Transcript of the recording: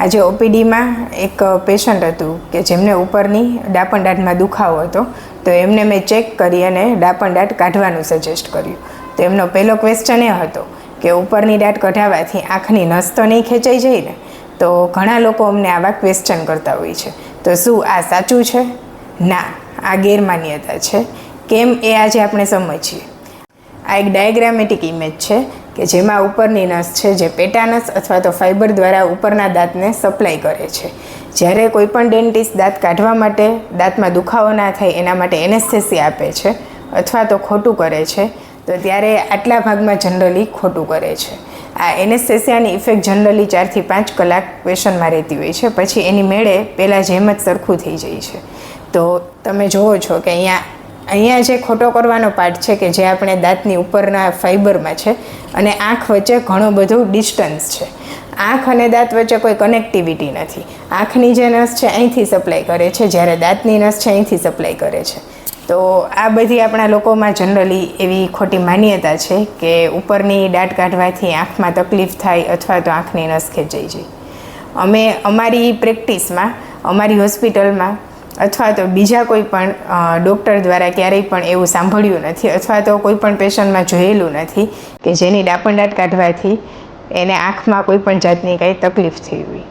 આજે ઓપીડીમાં એક પેશન્ટ હતું કે જેમને ઉપરની ડાપણ દાંતમાં દુખાવો હતો, તો એમને મેં ચેક કરી અને ડાપણ દાંત કાઢવાનું સજેસ્ટ કર્યું. તો એમનો પહેલો ક્વેશ્ચન એ હતો કે ઉપરની દાંત કઢાવવાથી આંખની નસ તો નહીં ખેંચાઈ જાય ને? તો ઘણા લોકો અમને આવા ક્વેશ્ચન કરતા હોય છે. તો શું આ સાચું છે? ના, આ ગેરમાન્યતા છે. કેમ એ આજે આપણે સમજીએ. આ એક ડાયાગ્રામેટિક ઇમેજ છે કે જેમાં ઉપરની નસ છે જે પેટાનસ અથવા તો ફાઇબર દ્વારા ઉપરના દાંતને સપ્લાય કરે છે. જ્યારે કોઈ પણ ડેન્ટિસ્ટ દાંત કાઢવા માટે, દાંતમાં દુખાવો ના થાય એના માટે એનેસ્થેસિયા આપે છે અથવા તો ખોટું કરે છે, તો ત્યારે આટલા ભાગમાં જનરલી ખોટું કરે છે. આ એનેસ્થેસિયાની ઇફેક્ટ જનરલી 4 થી 5 કલાક પેશન્ટમાં રહેતી હોય છે, પછી એની મેળે પહેલાં જેમ જ સરખું થઈ જાય છે. તો તમે જુઓ છો કે અહીંયા જે ખોટો કરવાનો પાર્ટ છે કે જે આપણે દાંતની ઉપરના ફાઇબરમાં છે અને આંખ વચ્ચે ઘણો બધો ડિસ્ટન્સ છે. આંખ અને દાંત વચ્ચે કોઈ કનેક્ટિવિટી નથી. આંખની જે નસ છે અહીંથી સપ્લાય કરે છે, જ્યારે દાંતની નસ છે અહીંથી સપ્લાય કરે છે. તો આ બધી આપણા લોકોમાં જનરલી એવી ખોટી માન્યતા છે કે ઉપરની દાંત કાઢવાથી આંખમાં તકલીફ થાય અથવા તો આંખની નસ ખેંચાઈ જાય. અમે અમારી પ્રેક્ટિસમાં, અમારી હોસ્પિટલમાં અથવા તો બીજા કોઈ પણ ડૉક્ટર દ્વારા ક્યારેય પણ એવું સાંભળ્યું નથી અથવા તો કોઈ પણ પેશન્ટમાં જોયેલું નથી કે જેની ડાપણ દાંત કાઢવાથી એને આંખમાં કોઈ પણ જાતની કાંઈ તકલીફ થઈ હોય.